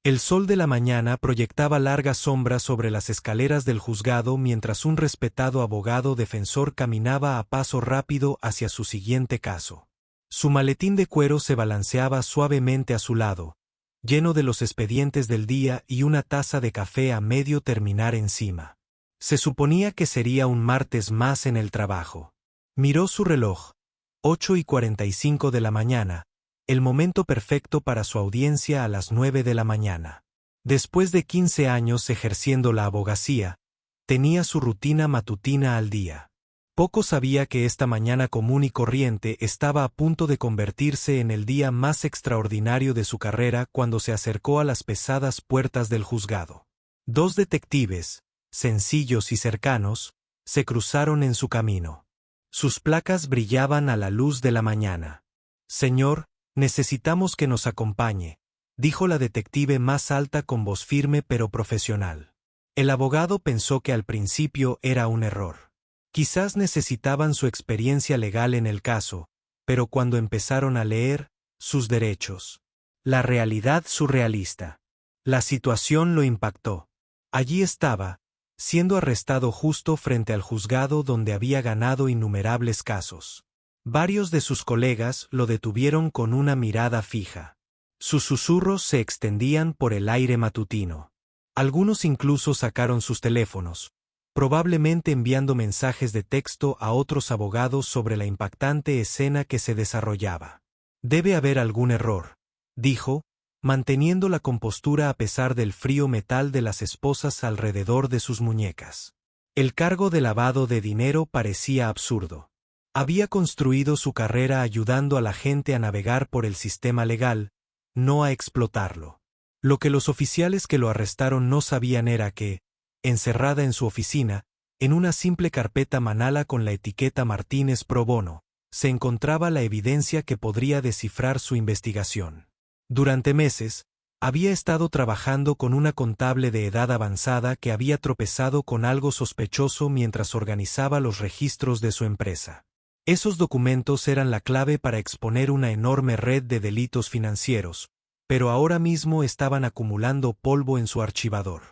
El sol de la mañana proyectaba largas sombras sobre las escaleras del juzgado mientras un respetado abogado defensor caminaba a paso rápido hacia su siguiente caso. Su maletín de cuero se balanceaba suavemente a su lado, lleno de los expedientes del día y una taza de café a medio terminar encima. Se suponía que sería un martes más en el trabajo. Miró su reloj. 8:45 de la mañana. El momento perfecto para su audiencia a las 9 de la mañana. Después de 15 años ejerciendo la abogacía, tenía su rutina matutina al día. Poco sabía que esta mañana común y corriente estaba a punto de convertirse en el día más extraordinario de su carrera cuando se acercó a las pesadas puertas del juzgado. Dos detectives, sencillos y cercanos, se cruzaron en su camino. Sus placas brillaban a la luz de la mañana. «Señor, necesitamos que nos acompañe», dijo la detective más alta con voz firme pero profesional. El abogado pensó que al principio era un error. Quizás necesitaban su experiencia legal en el caso, pero cuando empezaron a leer, sus derechos. La realidad surrealista. La situación lo impactó. Allí estaba, siendo arrestado justo frente al juzgado donde había ganado innumerables casos. Varios de sus colegas lo detuvieron con una mirada fija. Sus susurros se extendían por el aire matutino. Algunos incluso sacaron sus teléfonos, probablemente enviando mensajes de texto a otros abogados sobre la impactante escena que se desarrollaba. «Debe haber algún error», dijo, manteniendo la compostura a pesar del frío metal de las esposas alrededor de sus muñecas. El cargo de lavado de dinero parecía absurdo. Había construido su carrera ayudando a la gente a navegar por el sistema legal, no a explotarlo. Lo que los oficiales que lo arrestaron no sabían era que, encerrada en su oficina, en una simple carpeta Manala con la etiqueta Martínez Pro Bono, se encontraba la evidencia que podría descifrar su investigación. Durante meses, había estado trabajando con una contable de edad avanzada que había tropezado con algo sospechoso mientras organizaba los registros de su empresa. Esos documentos eran la clave para exponer una enorme red de delitos financieros, pero ahora mismo estaban acumulando polvo en su archivador.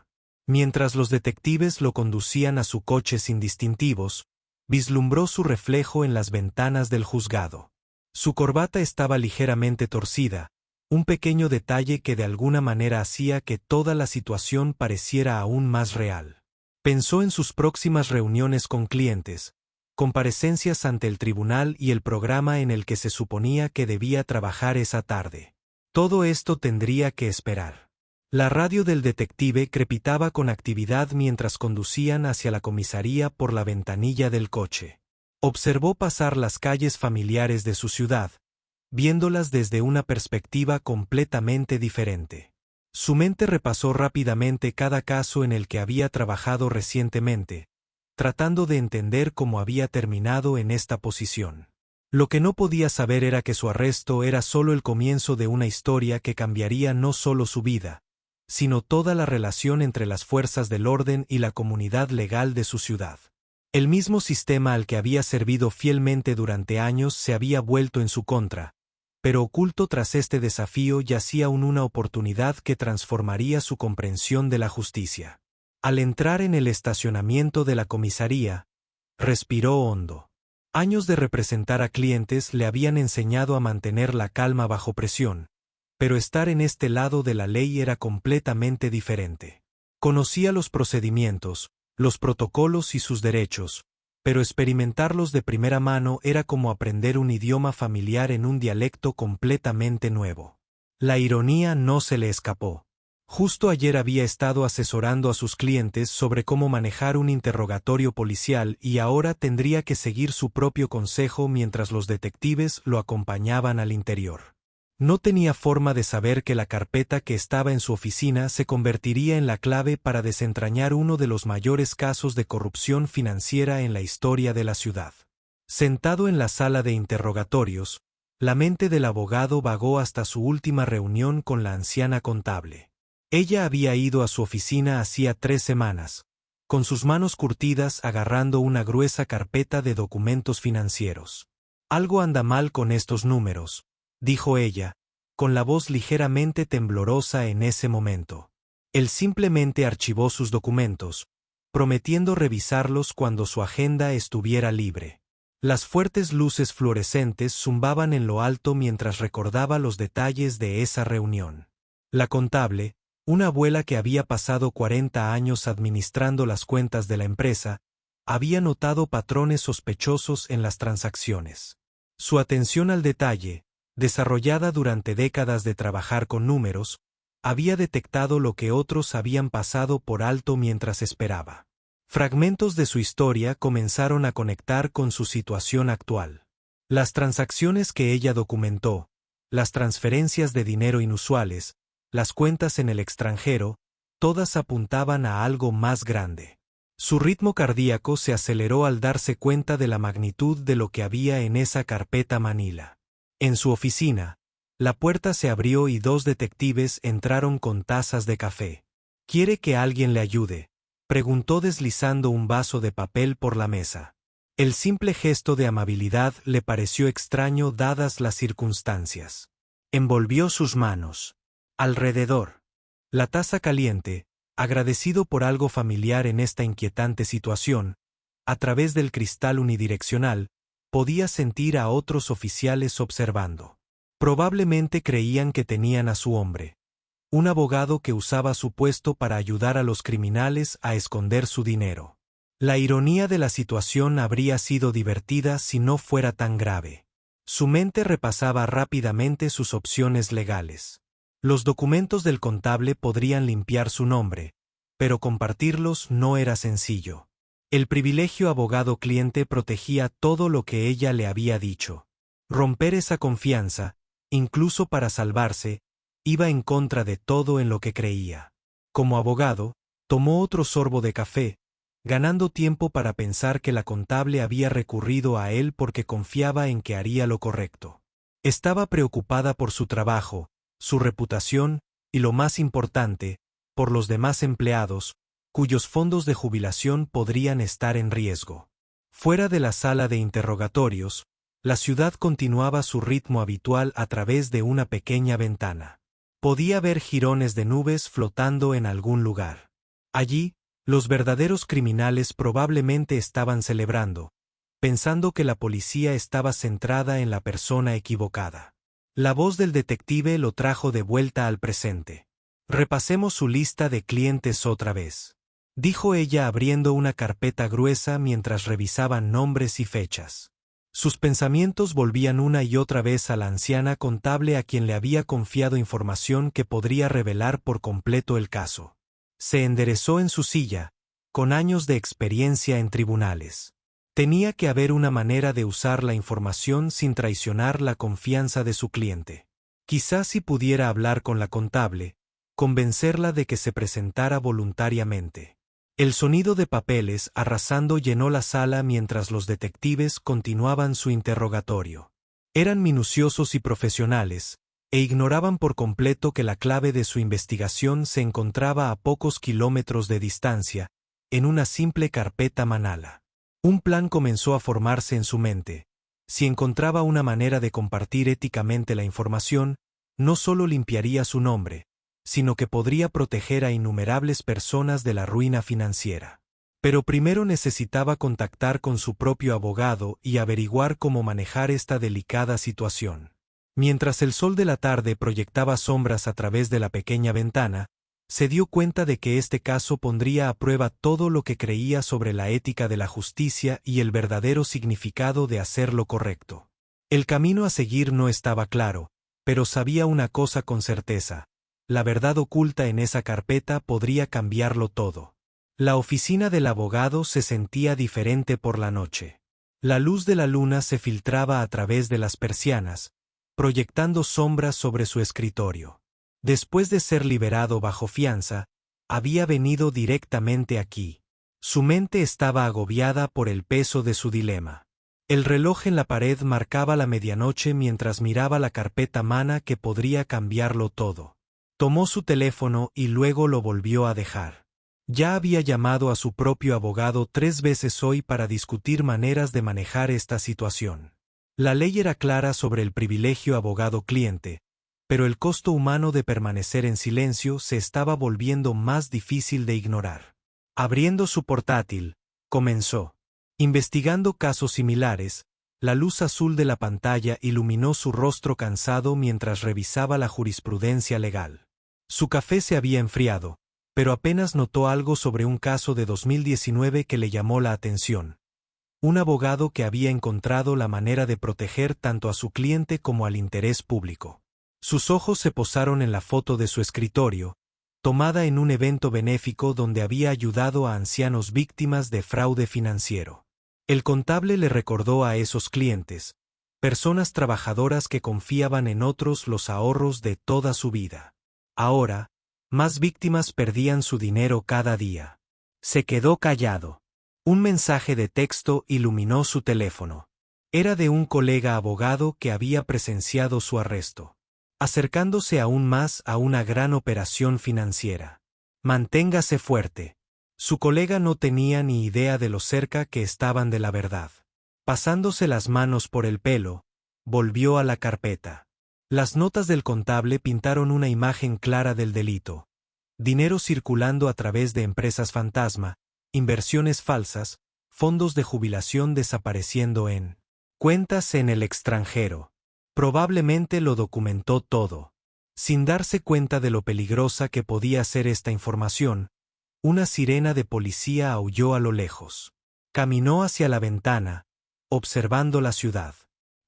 Mientras los detectives lo conducían a su coche sin distintivos, vislumbró su reflejo en las ventanas del juzgado. Su corbata estaba ligeramente torcida, un pequeño detalle que de alguna manera hacía que toda la situación pareciera aún más real. Pensó en sus próximas reuniones con clientes, comparecencias ante el tribunal y el programa en el que se suponía que debía trabajar esa tarde. Todo esto tendría que esperar. La radio del detective crepitaba con actividad mientras conducían hacia la comisaría por la ventanilla del coche. Observó pasar las calles familiares de su ciudad, viéndolas desde una perspectiva completamente diferente. Su mente repasó rápidamente cada caso en el que había trabajado recientemente, tratando de entender cómo había terminado en esta posición. Lo que no podía saber era que su arresto era solo el comienzo de una historia que cambiaría no solo su vida, sino toda la relación entre las fuerzas del orden y la comunidad legal de su ciudad. El mismo sistema al que había servido fielmente durante años se había vuelto en su contra, pero oculto tras este desafío yacía aún una oportunidad que transformaría su comprensión de la justicia. Al entrar en el estacionamiento de la comisaría, respiró hondo. Años de representar a clientes le habían enseñado a mantener la calma bajo presión, pero estar en este lado de la ley era completamente diferente. Conocía los procedimientos, los protocolos y sus derechos, pero experimentarlos de primera mano era como aprender un idioma familiar en un dialecto completamente nuevo. La ironía no se le escapó. Justo ayer había estado asesorando a sus clientes sobre cómo manejar un interrogatorio policial y ahora tendría que seguir su propio consejo mientras los detectives lo acompañaban al interior. No tenía forma de saber que la carpeta que estaba en su oficina se convertiría en la clave para desentrañar uno de los mayores casos de corrupción financiera en la historia de la ciudad. Sentado en la sala de interrogatorios, la mente del abogado vagó hasta su última reunión con la anciana contable. Ella había ido a su oficina hacía 3 semanas, con sus manos curtidas agarrando una gruesa carpeta de documentos financieros. «Algo anda mal con estos números», dijo ella, con la voz ligeramente temblorosa en ese momento. Él simplemente archivó sus documentos, prometiendo revisarlos cuando su agenda estuviera libre. Las fuertes luces fluorescentes zumbaban en lo alto mientras recordaba los detalles de esa reunión. La contable, una abuela que había pasado 40 años administrando las cuentas de la empresa, había notado patrones sospechosos en las transacciones. Su atención al detalle, desarrollada durante décadas de trabajar con números, había detectado lo que otros habían pasado por alto mientras esperaba. Fragmentos de su historia comenzaron a conectar con su situación actual. Las transacciones que ella documentó, las transferencias de dinero inusuales, las cuentas en el extranjero, todas apuntaban a algo más grande. Su ritmo cardíaco se aceleró al darse cuenta de la magnitud de lo que había en esa carpeta Manila. En su oficina, la puerta se abrió y 2 detectives entraron con tazas de café. ¿Quiere que alguien le ayude?, preguntó deslizando un vaso de papel por la mesa. El simple gesto de amabilidad le pareció extraño dadas las circunstancias. Envolvió sus manos alrededor. La taza caliente, agradecido por algo familiar en esta inquietante situación, a través del cristal unidireccional, podía sentir a otros oficiales observando. Probablemente creían que tenían a su hombre, un abogado que usaba su puesto para ayudar a los criminales a esconder su dinero. La ironía de la situación habría sido divertida si no fuera tan grave. Su mente repasaba rápidamente sus opciones legales. Los documentos del contable podrían limpiar su nombre, pero compartirlos no era sencillo. El privilegio abogado-cliente protegía todo lo que ella le había dicho. Romper esa confianza, incluso para salvarse, iba en contra de todo en lo que creía. Como abogado, tomó otro sorbo de café, ganando tiempo para pensar que la contable había recurrido a él porque confiaba en que haría lo correcto. Estaba preocupada por su trabajo, su reputación y, lo más importante, por los demás empleados, cuyos fondos de jubilación podrían estar en riesgo. Fuera de la sala de interrogatorios, la ciudad continuaba su ritmo habitual a través de una pequeña ventana. Podía ver jirones de nubes flotando en algún lugar. Allí, los verdaderos criminales probablemente estaban celebrando, pensando que la policía estaba centrada en la persona equivocada. La voz del detective lo trajo de vuelta al presente. Repasemos su lista de clientes otra vez, dijo ella abriendo una carpeta gruesa mientras revisaban nombres y fechas. Sus pensamientos volvían una y otra vez a la anciana contable a quien le había confiado información que podría revelar por completo el caso. Se enderezó en su silla, con años de experiencia en tribunales. Tenía que haber una manera de usar la información sin traicionar la confianza de su cliente. Quizás si pudiera hablar con la contable, convencerla de que se presentara voluntariamente. El sonido de papeles arrasando llenó la sala mientras los detectives continuaban su interrogatorio. Eran minuciosos y profesionales, e ignoraban por completo que la clave de su investigación se encontraba a pocos kilómetros de distancia, en una simple carpeta Manila. Un plan comenzó a formarse en su mente. Si encontraba una manera de compartir éticamente la información, no solo limpiaría su nombre, sino que podría proteger a innumerables personas de la ruina financiera. Pero primero necesitaba contactar con su propio abogado y averiguar cómo manejar esta delicada situación. Mientras el sol de la tarde proyectaba sombras a través de la pequeña ventana, se dio cuenta de que este caso pondría a prueba todo lo que creía sobre la ética de la justicia y el verdadero significado de hacer lo correcto. El camino a seguir no estaba claro, pero sabía una cosa con certeza: la verdad oculta en esa carpeta podría cambiarlo todo. La oficina del abogado se sentía diferente por la noche. La luz de la luna se filtraba a través de las persianas, proyectando sombras sobre su escritorio. Después de ser liberado bajo fianza, había venido directamente aquí. Su mente estaba agobiada por el peso de su dilema. El reloj en la pared marcaba la medianoche mientras miraba la carpeta Mana que podría cambiarlo todo. Tomó su teléfono y luego lo volvió a dejar. Ya había llamado a su propio abogado 3 veces hoy para discutir maneras de manejar esta situación. La ley era clara sobre el privilegio abogado-cliente, pero el costo humano de permanecer en silencio se estaba volviendo más difícil de ignorar. Abriendo su portátil, comenzó. Investigando casos similares, la luz azul de la pantalla iluminó su rostro cansado mientras revisaba la jurisprudencia legal. Su café se había enfriado, pero apenas notó algo sobre un caso de 2019 que le llamó la atención. Un abogado que había encontrado la manera de proteger tanto a su cliente como al interés público. Sus ojos se posaron en la foto de su escritorio, tomada en un evento benéfico donde había ayudado a ancianos víctimas de fraude financiero. El contable le recordó a esos clientes, personas trabajadoras que confiaban en otros los ahorros de toda su vida. Ahora, más víctimas perdían su dinero cada día. Se quedó callado. Un mensaje de texto iluminó su teléfono. Era de un colega abogado que había presenciado su arresto, acercándose aún más a una gran operación financiera. Manténgase fuerte. Su colega no tenía ni idea de lo cerca que estaban de la verdad. Pasándose las manos por el pelo, volvió a la carpeta. Las notas del contable pintaron una imagen clara del delito. Dinero circulando a través de empresas fantasma, inversiones falsas, fondos de jubilación desapareciendo en cuentas en el extranjero. Probablemente lo documentó todo. Sin darse cuenta de lo peligrosa que podía ser esta información, una sirena de policía aulló a lo lejos. Caminó hacia la ventana, observando la ciudad.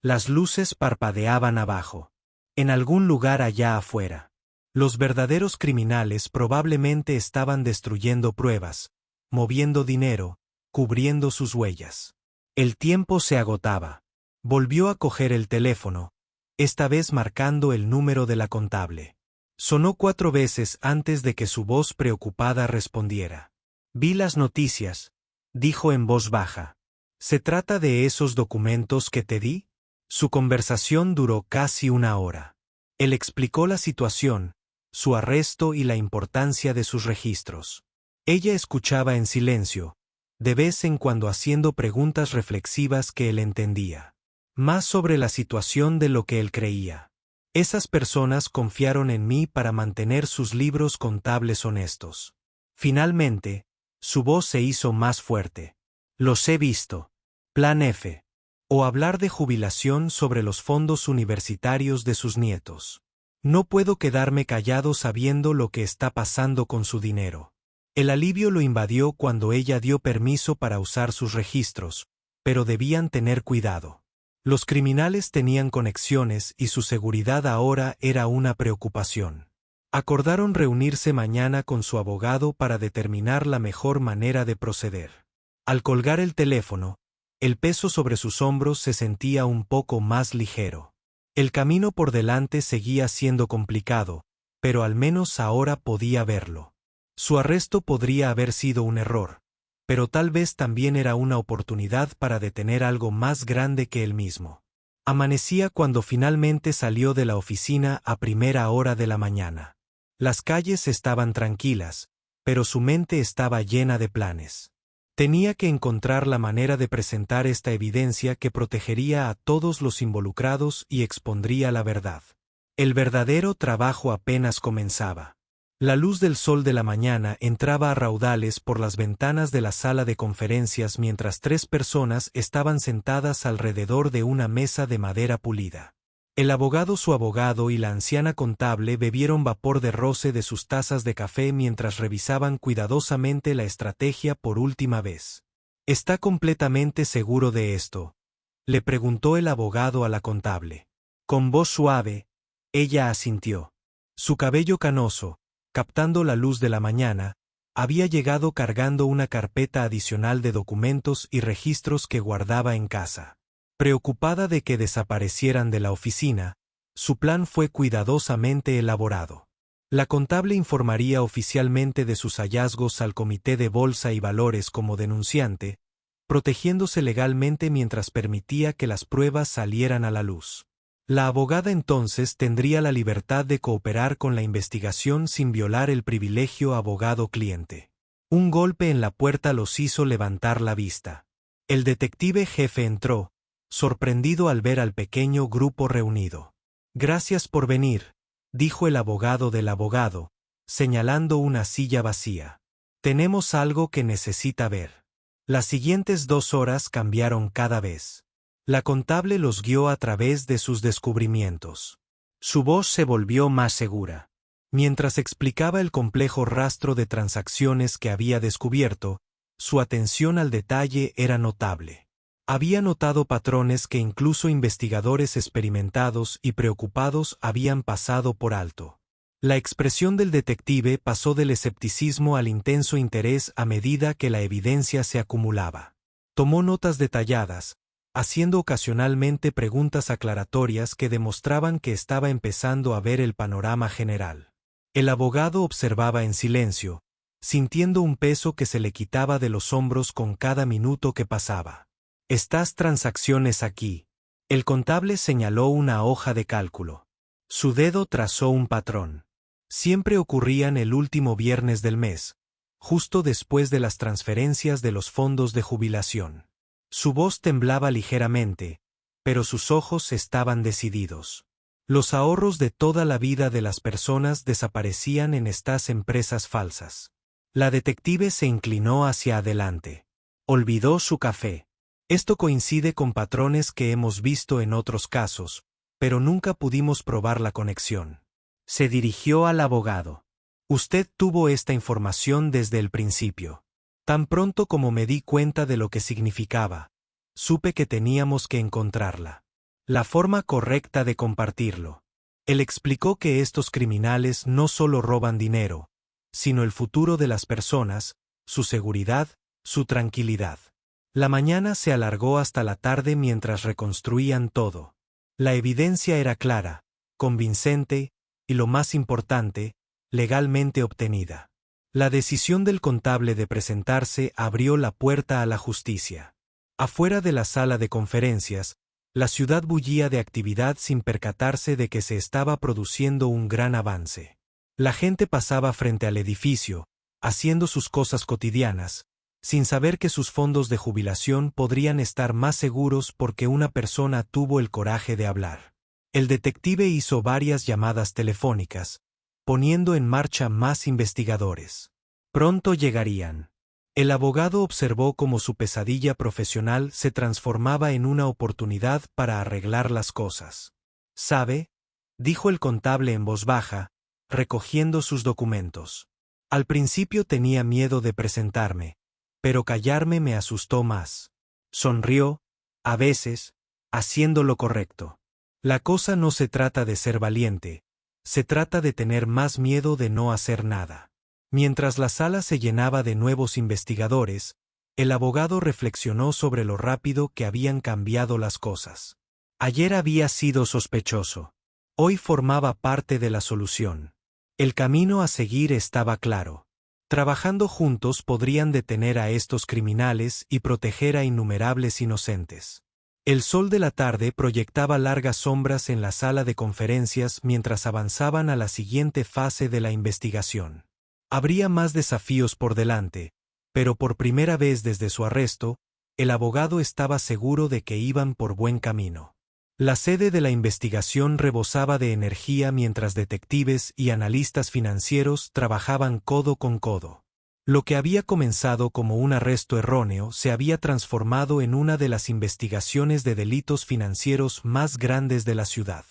Las luces parpadeaban abajo. En algún lugar allá afuera. Los verdaderos criminales probablemente estaban destruyendo pruebas, moviendo dinero, cubriendo sus huellas. El tiempo se agotaba. Volvió a coger el teléfono, esta vez marcando el número de la contable. Sonó 4 veces antes de que su voz preocupada respondiera. Vi las noticias, dijo en voz baja. ¿Se trata de esos documentos que te di? Su conversación duró casi 1 hora. Él explicó la situación, su arresto y la importancia de sus registros. Ella escuchaba en silencio, de vez en cuando haciendo preguntas reflexivas que él entendía. Más sobre la situación de lo que él creía. Esas personas confiaron en mí para mantener sus libros contables honestos. Finalmente, su voz se hizo más fuerte. Los he visto. Plan F. O hablar de jubilación sobre los fondos universitarios de sus nietos. No puedo quedarme callado sabiendo lo que está pasando con su dinero. El alivio lo invadió cuando ella dio permiso para usar sus registros, pero debían tener cuidado. Los criminales tenían conexiones y su seguridad ahora era una preocupación. Acordaron reunirse mañana con su abogado para determinar la mejor manera de proceder. Al colgar el teléfono, el peso sobre sus hombros se sentía un poco más ligero. El camino por delante seguía siendo complicado, pero al menos ahora podía verlo. Su arresto podría haber sido un error, pero tal vez también era una oportunidad para detener algo más grande que él mismo. Amanecía cuando finalmente salió de la oficina a primera hora de la mañana. Las calles estaban tranquilas, pero su mente estaba llena de planes. Tenía que encontrar la manera de presentar esta evidencia que protegería a todos los involucrados y expondría la verdad. El verdadero trabajo apenas comenzaba. La luz del sol de la mañana entraba a raudales por las ventanas de la sala de conferencias mientras 3 personas estaban sentadas alrededor de una mesa de madera pulida. El abogado, su abogado y la anciana contable bebieron vapor de roce de sus tazas de café mientras revisaban cuidadosamente la estrategia por última vez. ¿Está completamente seguro de esto?, le preguntó el abogado a la contable. Con voz suave, ella asintió. Su cabello canoso, captando la luz de la mañana, había llegado cargando una carpeta adicional de documentos y registros que guardaba en casa. Preocupada de que desaparecieran de la oficina, su plan fue cuidadosamente elaborado. La contable informaría oficialmente de sus hallazgos al Comité de Bolsa y Valores como denunciante, protegiéndose legalmente mientras permitía que las pruebas salieran a la luz. La abogada entonces tendría la libertad de cooperar con la investigación sin violar el privilegio abogado-cliente. Un golpe en la puerta los hizo levantar la vista. El detective jefe entró, sorprendido al ver al pequeño grupo reunido. Gracias por venir, dijo el abogado del abogado, señalando una silla vacía. Tenemos algo que necesita ver. Las siguientes 2 horas cambiaron cada vez. La contable los guió a través de sus descubrimientos. Su voz se volvió más segura. Mientras explicaba el complejo rastro de transacciones que había descubierto, su atención al detalle era notable. Había notado patrones que incluso investigadores experimentados y preocupados habían pasado por alto. La expresión del detective pasó del escepticismo al intenso interés a medida que la evidencia se acumulaba. Tomó notas detalladas, haciendo ocasionalmente preguntas aclaratorias que demostraban que estaba empezando a ver el panorama general. El abogado observaba en silencio, sintiendo un peso que se le quitaba de los hombros con cada minuto que pasaba. Estas transacciones aquí. El contable señaló una hoja de cálculo. Su dedo trazó un patrón. Siempre ocurrían el último viernes del mes, justo después de las transferencias de los fondos de jubilación. Su voz temblaba ligeramente, pero sus ojos estaban decididos. Los ahorros de toda la vida de las personas desaparecían en estas empresas falsas. La detective se inclinó hacia adelante. Olvidó su café. Esto coincide con patrones que hemos visto en otros casos, pero nunca pudimos probar la conexión. Se dirigió al abogado. Usted tuvo esta información desde el principio. Tan pronto como me di cuenta de lo que significaba, supe que teníamos que encontrarla. La forma correcta de compartirlo. Él explicó que estos criminales no solo roban dinero, sino el futuro de las personas, su seguridad, su tranquilidad. La mañana se alargó hasta la tarde mientras reconstruían todo. La evidencia era clara, convincente, y lo más importante, legalmente obtenida. La decisión del contable de presentarse abrió la puerta a la justicia. Afuera de la sala de conferencias, la ciudad bullía de actividad sin percatarse de que se estaba produciendo un gran avance. La gente pasaba frente al edificio, haciendo sus cosas cotidianas, sin saber que sus fondos de jubilación podrían estar más seguros porque una persona tuvo el coraje de hablar. El detective hizo varias llamadas telefónicas, poniendo en marcha más investigadores. Pronto llegarían. El abogado observó cómo su pesadilla profesional se transformaba en una oportunidad para arreglar las cosas. ¿Sabe?, dijo el contable en voz baja, recogiendo sus documentos. Al principio tenía miedo de presentarme, pero callarme me asustó más. Sonrió, a veces, haciendo lo correcto. La cosa no se trata de ser valiente, se trata de tener más miedo de no hacer nada. Mientras la sala se llenaba de nuevos investigadores, el abogado reflexionó sobre lo rápido que habían cambiado las cosas. Ayer había sido sospechoso. Hoy formaba parte de la solución. El camino a seguir estaba claro. Trabajando juntos podrían detener a estos criminales y proteger a innumerables inocentes. El sol de la tarde proyectaba largas sombras en la sala de conferencias mientras avanzaban a la siguiente fase de la investigación. Habría más desafíos por delante, pero por primera vez desde su arresto, el abogado estaba seguro de que iban por buen camino. La sede de la investigación rebosaba de energía mientras detectives y analistas financieros trabajaban codo con codo. Lo que había comenzado como un arresto erróneo se había transformado en una de las investigaciones de delitos financieros más grandes de la ciudad.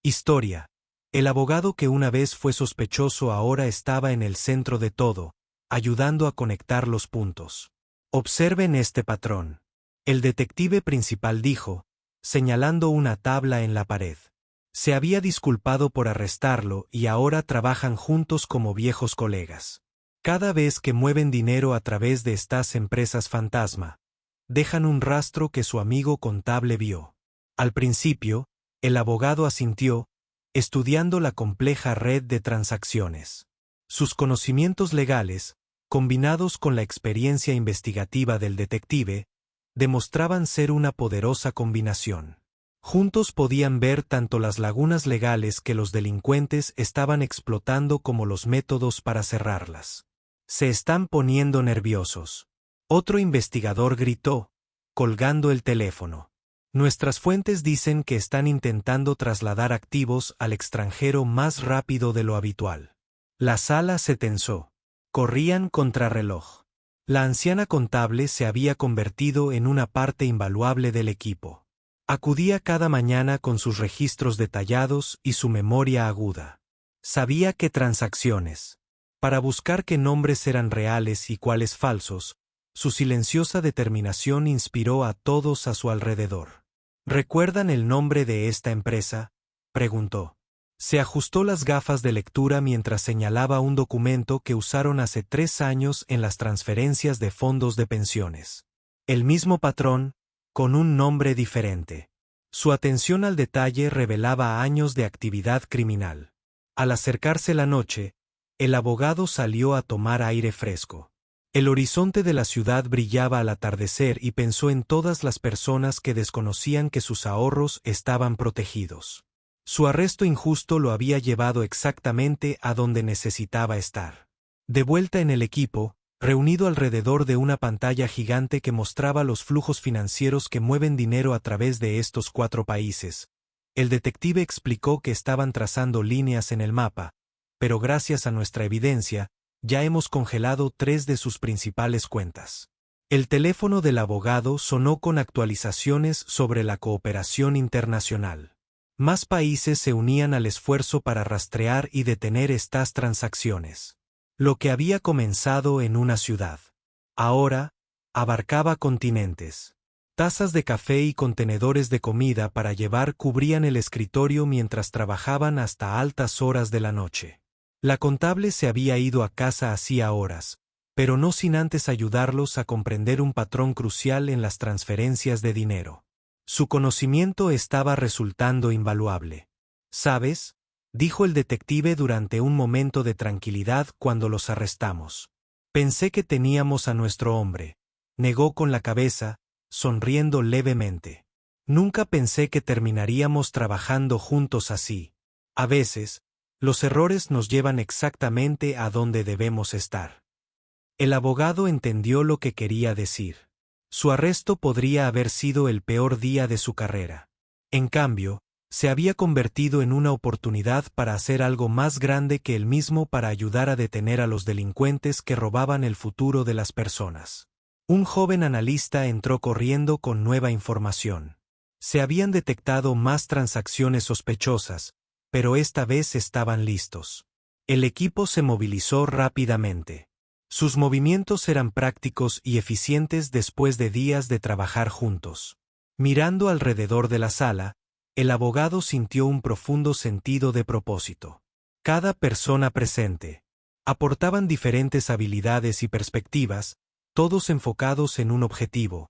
Historia. El abogado que una vez fue sospechoso ahora estaba en el centro de todo, ayudando a conectar los puntos. Observen este patrón. El detective principal dijo, señalando una tabla en la pared. Se había disculpado por arrestarlo y ahora trabajan juntos como viejos colegas. Cada vez que mueven dinero a través de estas empresas fantasma, dejan un rastro que su amigo contable vio. Al principio, el abogado asintió, estudiando la compleja red de transacciones. Sus conocimientos legales, combinados con la experiencia investigativa del detective, demostraban ser una poderosa combinación. Juntos podían ver tanto las lagunas legales que los delincuentes estaban explotando como los métodos para cerrarlas. Se están poniendo nerviosos. Otro investigador gritó, colgando el teléfono. Nuestras fuentes dicen que están intentando trasladar activos al extranjero más rápido de lo habitual. La sala se tensó. Corrían contrarreloj. La anciana contable se había convertido en una parte invaluable del equipo. Acudía cada mañana con sus registros detallados y su memoria aguda. Sabía qué transacciones. Para buscar qué nombres eran reales y cuáles falsos, su silenciosa determinación inspiró a todos a su alrededor. ¿Recuerdan el nombre de esta empresa?, preguntó. Se ajustó las gafas de lectura mientras señalaba un documento que usaron hace 3 años en las transferencias de fondos de pensiones. El mismo patrón, con un nombre diferente. Su atención al detalle revelaba años de actividad criminal. Al acercarse la noche, el abogado salió a tomar aire fresco. El horizonte de la ciudad brillaba al atardecer y pensó en todas las personas que desconocían que sus ahorros estaban protegidos. Su arresto injusto lo había llevado exactamente a donde necesitaba estar. De vuelta en el equipo, reunido alrededor de una pantalla gigante que mostraba los flujos financieros que mueven dinero a través de estos 4 países, el detective explicó que estaban trazando líneas en el mapa, pero gracias a nuestra evidencia, ya hemos congelado 3 de sus principales cuentas. El teléfono del abogado sonó con actualizaciones sobre la cooperación internacional. Más países se unían al esfuerzo para rastrear y detener estas transacciones. Lo que había comenzado en una ciudad, ahora, abarcaba continentes. Tazas de café y contenedores de comida para llevar cubrían el escritorio mientras trabajaban hasta altas horas de la noche. La contable se había ido a casa hacía horas, pero no sin antes ayudarlos a comprender un patrón crucial en las transferencias de dinero. Su conocimiento estaba resultando invaluable. ¿Sabes?, dijo el detective durante un momento de tranquilidad cuando los arrestamos. Pensé que teníamos a nuestro hombre. Negó con la cabeza, sonriendo levemente. Nunca pensé que terminaríamos trabajando juntos así. A veces, los errores nos llevan exactamente a donde debemos estar. El abogado entendió lo que quería decir. Su arresto podría haber sido el peor día de su carrera. En cambio, se había convertido en una oportunidad para hacer algo más grande que él mismo para ayudar a detener a los delincuentes que robaban el futuro de las personas. Un joven analista entró corriendo con nueva información. Se habían detectado más transacciones sospechosas, pero esta vez estaban listos. El equipo se movilizó rápidamente. Sus movimientos eran prácticos y eficientes después de días de trabajar juntos. Mirando alrededor de la sala, el abogado sintió un profundo sentido de propósito. Cada persona presente aportaban diferentes habilidades y perspectivas, todos enfocados en un objetivo: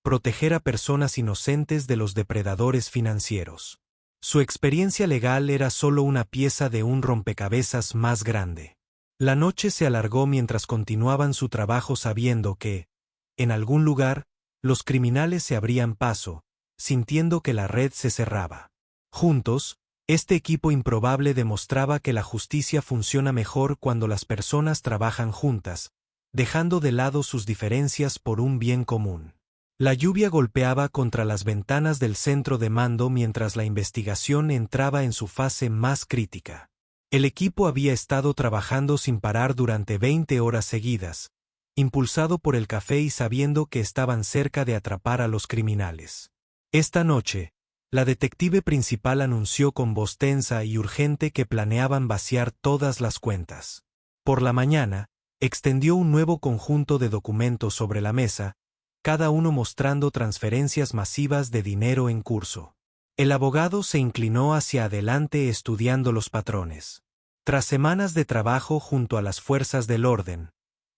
proteger a personas inocentes de los depredadores financieros. Su experiencia legal era solo una pieza de un rompecabezas más grande. La noche se alargó mientras continuaban su trabajo sabiendo que, en algún lugar, los criminales se abrían paso, sintiendo que la red se cerraba. Juntos, este equipo improbable demostraba que la justicia funciona mejor cuando las personas trabajan juntas, dejando de lado sus diferencias por un bien común. La lluvia golpeaba contra las ventanas del centro de mando mientras la investigación entraba en su fase más crítica. El equipo había estado trabajando sin parar durante 20 horas seguidas, impulsado por el café y sabiendo que estaban cerca de atrapar a los criminales. Esta noche, la detective principal anunció con voz tensa y urgente que planeaban vaciar todas las cuentas. Por la mañana, extendió un nuevo conjunto de documentos sobre la mesa, cada uno mostrando transferencias masivas de dinero en curso. El abogado se inclinó hacia adelante estudiando los patrones. Tras semanas de trabajo junto a las fuerzas del orden,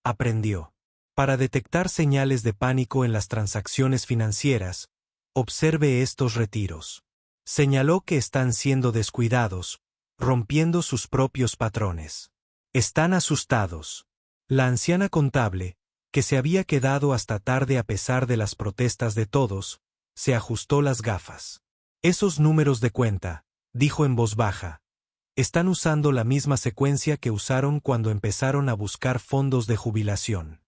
aprendió. Para detectar señales de pánico en las transacciones financieras, observe estos retiros. Señaló que están siendo descuidados, rompiendo sus propios patrones. Están asustados. La anciana contable, que se había quedado hasta tarde a pesar de las protestas de todos, se ajustó las gafas. Esos números de cuenta, dijo en voz baja, están usando la misma secuencia que usaron cuando empezaron a buscar fondos de jubilación.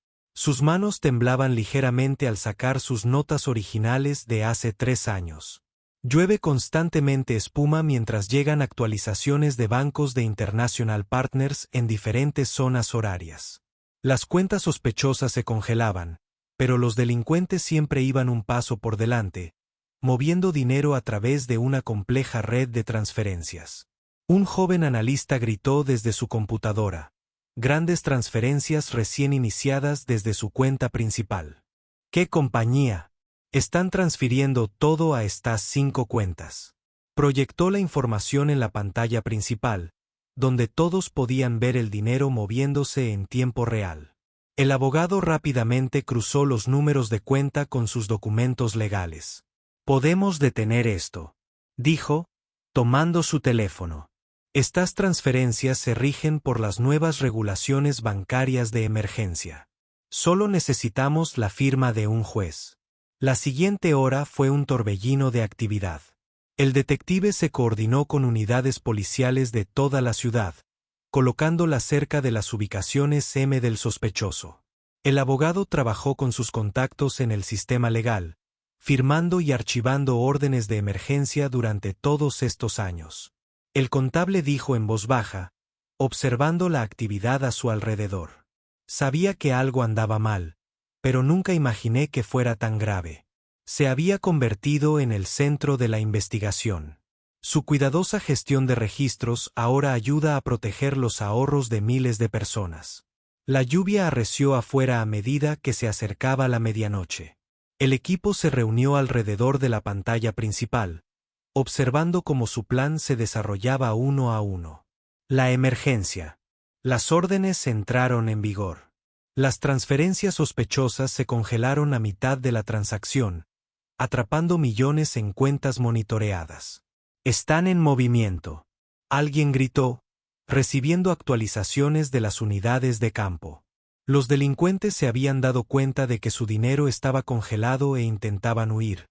Sus manos temblaban ligeramente al sacar sus notas originales de hace 3 años. Llueve constantemente espuma mientras llegan actualizaciones de bancos de International Partners en diferentes zonas horarias. Las cuentas sospechosas se congelaban, pero los delincuentes siempre iban un paso por delante, moviendo dinero a través de una compleja red de transferencias. Un joven analista gritó desde su computadora: grandes transferencias recién iniciadas desde su cuenta principal. ¿Qué compañía? Están transfiriendo todo a estas 5 cuentas. Proyectó la información en la pantalla principal, donde todos podían ver el dinero moviéndose en tiempo real. El abogado rápidamente cruzó los números de cuenta con sus documentos legales. Podemos detener esto, dijo, tomando su teléfono. Estas transferencias se rigen por las nuevas regulaciones bancarias de emergencia. Solo necesitamos la firma de un juez. La siguiente hora fue un torbellino de actividad. El detective se coordinó con unidades policiales de toda la ciudad, colocándolas cerca de las ubicaciones M del sospechoso. El abogado trabajó con sus contactos en el sistema legal, firmando y archivando órdenes de emergencia durante todos estos años. El contable dijo en voz baja, observando la actividad a su alrededor. Sabía que algo andaba mal, pero nunca imaginé que fuera tan grave. Se había convertido en el centro de la investigación. Su cuidadosa gestión de registros ahora ayuda a proteger los ahorros de miles de personas. La lluvia arreció afuera a medida que se acercaba la medianoche. El equipo se reunió alrededor de la pantalla principal, observando cómo su plan se desarrollaba uno a uno. La emergencia. Las órdenes entraron en vigor. Las transferencias sospechosas se congelaron a mitad de la transacción, atrapando millones en cuentas monitoreadas. Están en movimiento. Alguien gritó, recibiendo actualizaciones de las unidades de campo. Los delincuentes se habían dado cuenta de que su dinero estaba congelado e intentaban huir,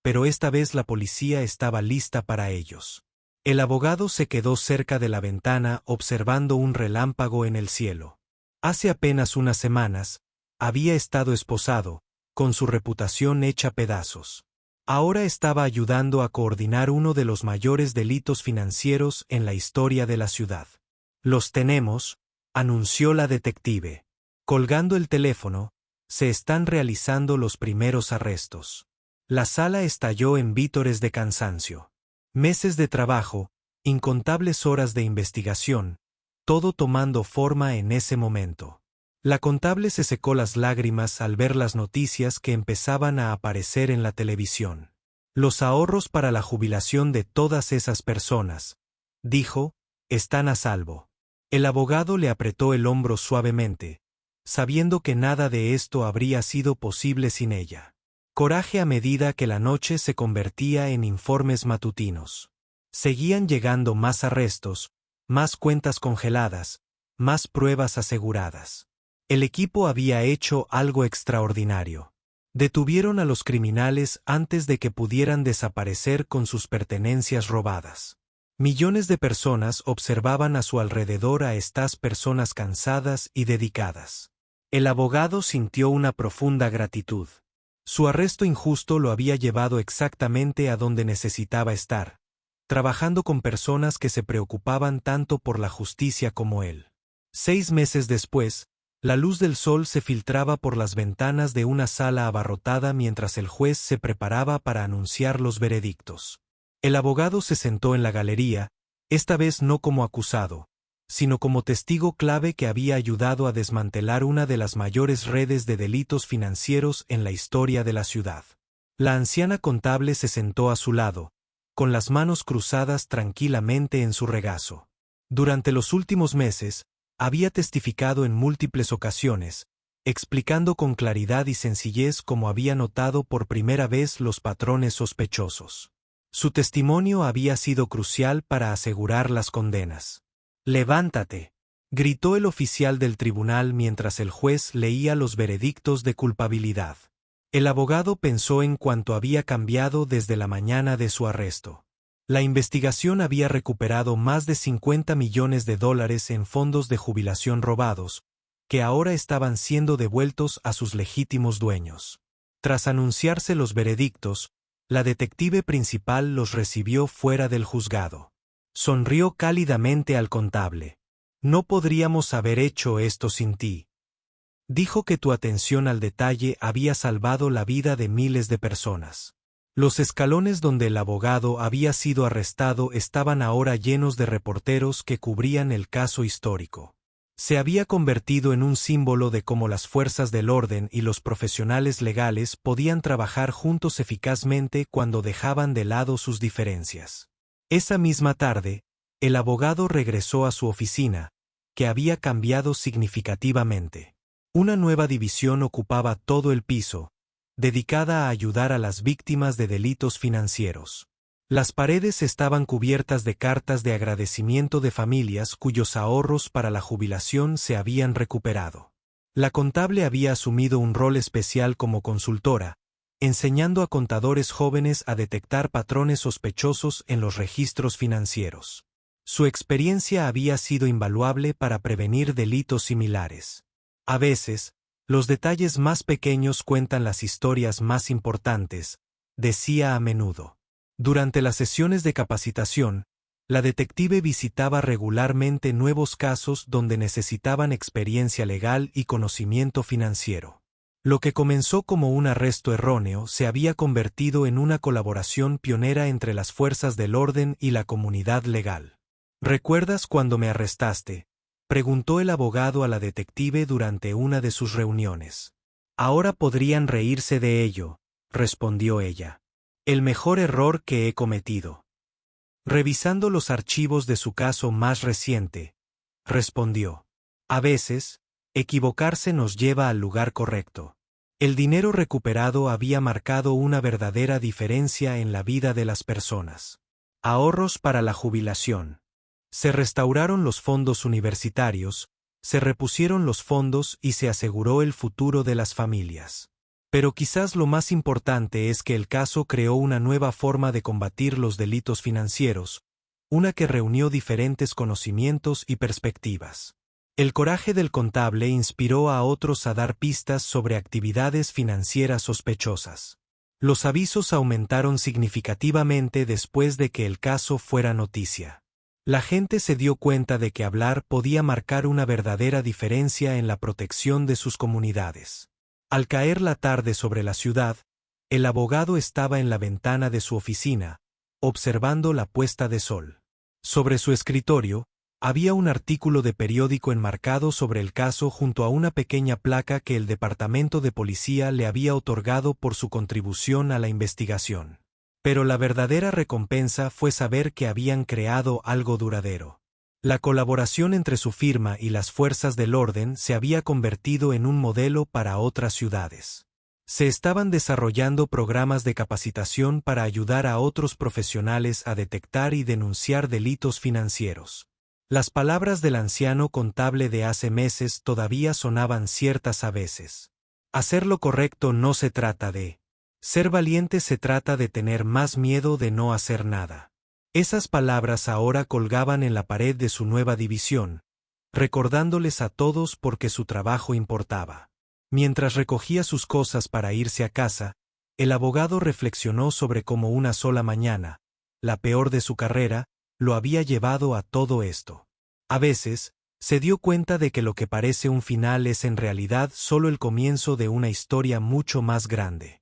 pero esta vez la policía estaba lista para ellos. El abogado se quedó cerca de la ventana observando un relámpago en el cielo. Hace apenas unas semanas, había estado esposado, con su reputación hecha pedazos. Ahora estaba ayudando a coordinar uno de los mayores delitos financieros en la historia de la ciudad. Los tenemos, anunció la detective. Colgando el teléfono, se están realizando los primeros arrestos. La sala estalló en vítores de cansancio. Meses de trabajo, incontables horas de investigación, todo tomando forma en ese momento. La contable se secó las lágrimas al ver las noticias que empezaban a aparecer en la televisión. Los ahorros para la jubilación de todas esas personas, dijo, están a salvo. El abogado le apretó el hombro suavemente, sabiendo que nada de esto habría sido posible sin ella. Coraje a medida que la noche se convertía en informes matutinos. Seguían llegando más arrestos, más cuentas congeladas, más pruebas aseguradas. El equipo había hecho algo extraordinario. Detuvieron a los criminales antes de que pudieran desaparecer con sus pertenencias robadas. Millones de personas observaban a su alrededor a estas personas cansadas y dedicadas. El abogado sintió una profunda gratitud. Su arresto injusto lo había llevado exactamente a donde necesitaba estar, trabajando con personas que se preocupaban tanto por la justicia como él. 6 meses después, la luz del sol se filtraba por las ventanas de una sala abarrotada mientras el juez se preparaba para anunciar los veredictos. El abogado se sentó en la galería, esta vez no como acusado, sino como testigo clave que había ayudado a desmantelar una de las mayores redes de delitos financieros en la historia de la ciudad. La anciana contable se sentó a su lado, con las manos cruzadas tranquilamente en su regazo. Durante los últimos meses, había testificado en múltiples ocasiones, explicando con claridad y sencillez cómo había notado por primera vez los patrones sospechosos. Su testimonio había sido crucial para asegurar las condenas. «Levántate», gritó el oficial del tribunal mientras el juez leía los veredictos de culpabilidad. El abogado pensó en cuánto había cambiado desde la mañana de su arresto. La investigación había recuperado más de $50 millones en fondos de jubilación robados, que ahora estaban siendo devueltos a sus legítimos dueños. Tras anunciarse los veredictos, la detective principal los recibió fuera del juzgado. Sonrió cálidamente al contable. No podríamos haber hecho esto sin ti. Dijo que tu atención al detalle había salvado la vida de miles de personas. Los escalones donde el abogado había sido arrestado estaban ahora llenos de reporteros que cubrían el caso histórico. Se había convertido en un símbolo de cómo las fuerzas del orden y los profesionales legales podían trabajar juntos eficazmente cuando dejaban de lado sus diferencias. Esa misma tarde, el abogado regresó a su oficina, que había cambiado significativamente. Una nueva división ocupaba todo el piso, dedicada a ayudar a las víctimas de delitos financieros. Las paredes estaban cubiertas de cartas de agradecimiento de familias cuyos ahorros para la jubilación se habían recuperado. La contable había asumido un rol especial como consultora, enseñando a contadores jóvenes a detectar patrones sospechosos en los registros financieros. Su experiencia había sido invaluable para prevenir delitos similares. A veces, los detalles más pequeños cuentan las historias más importantes, decía a menudo. Durante las sesiones de capacitación, la detective visitaba regularmente nuevos casos donde necesitaban experiencia legal y conocimiento financiero. Lo que comenzó como un arresto erróneo se había convertido en una colaboración pionera entre las fuerzas del orden y la comunidad legal. ¿Recuerdas cuando me arrestaste?, preguntó el abogado a la detective durante una de sus reuniones. Ahora podrían reírse de ello, respondió ella. El mejor error que he cometido. Revisando los archivos de su caso más reciente, respondió. A veces, equivocarse nos lleva al lugar correcto. El dinero recuperado había marcado una verdadera diferencia en la vida de las personas. Ahorros para la jubilación. Se restauraron los fondos universitarios, se repusieron los fondos y se aseguró el futuro de las familias. Pero quizás lo más importante es que el caso creó una nueva forma de combatir los delitos financieros, una que reunió diferentes conocimientos y perspectivas. El coraje del contable inspiró a otros a dar pistas sobre actividades financieras sospechosas. Los avisos aumentaron significativamente después de que el caso fuera noticia. La gente se dio cuenta de que hablar podía marcar una verdadera diferencia en la protección de sus comunidades. Al caer la tarde sobre la ciudad, el abogado estaba en la ventana de su oficina, observando la puesta de sol. Sobre su escritorio, había un artículo de periódico enmarcado sobre el caso junto a una pequeña placa que el departamento de policía le había otorgado por su contribución a la investigación. Pero la verdadera recompensa fue saber que habían creado algo duradero. La colaboración entre su firma y las fuerzas del orden se había convertido en un modelo para otras ciudades. Se estaban desarrollando programas de capacitación para ayudar a otros profesionales a detectar y denunciar delitos financieros. Las palabras del anciano contable de hace meses todavía sonaban ciertas a veces. Hacer lo correcto no se trata de ser valiente, se trata de tener más miedo de no hacer nada. Esas palabras ahora colgaban en la pared de su nueva división, recordándoles a todos por qué su trabajo importaba. Mientras recogía sus cosas para irse a casa, el abogado reflexionó sobre cómo una sola mañana, la peor de su carrera, lo había llevado a todo esto. A veces, se dio cuenta de que lo que parece un final es en realidad solo el comienzo de una historia mucho más grande.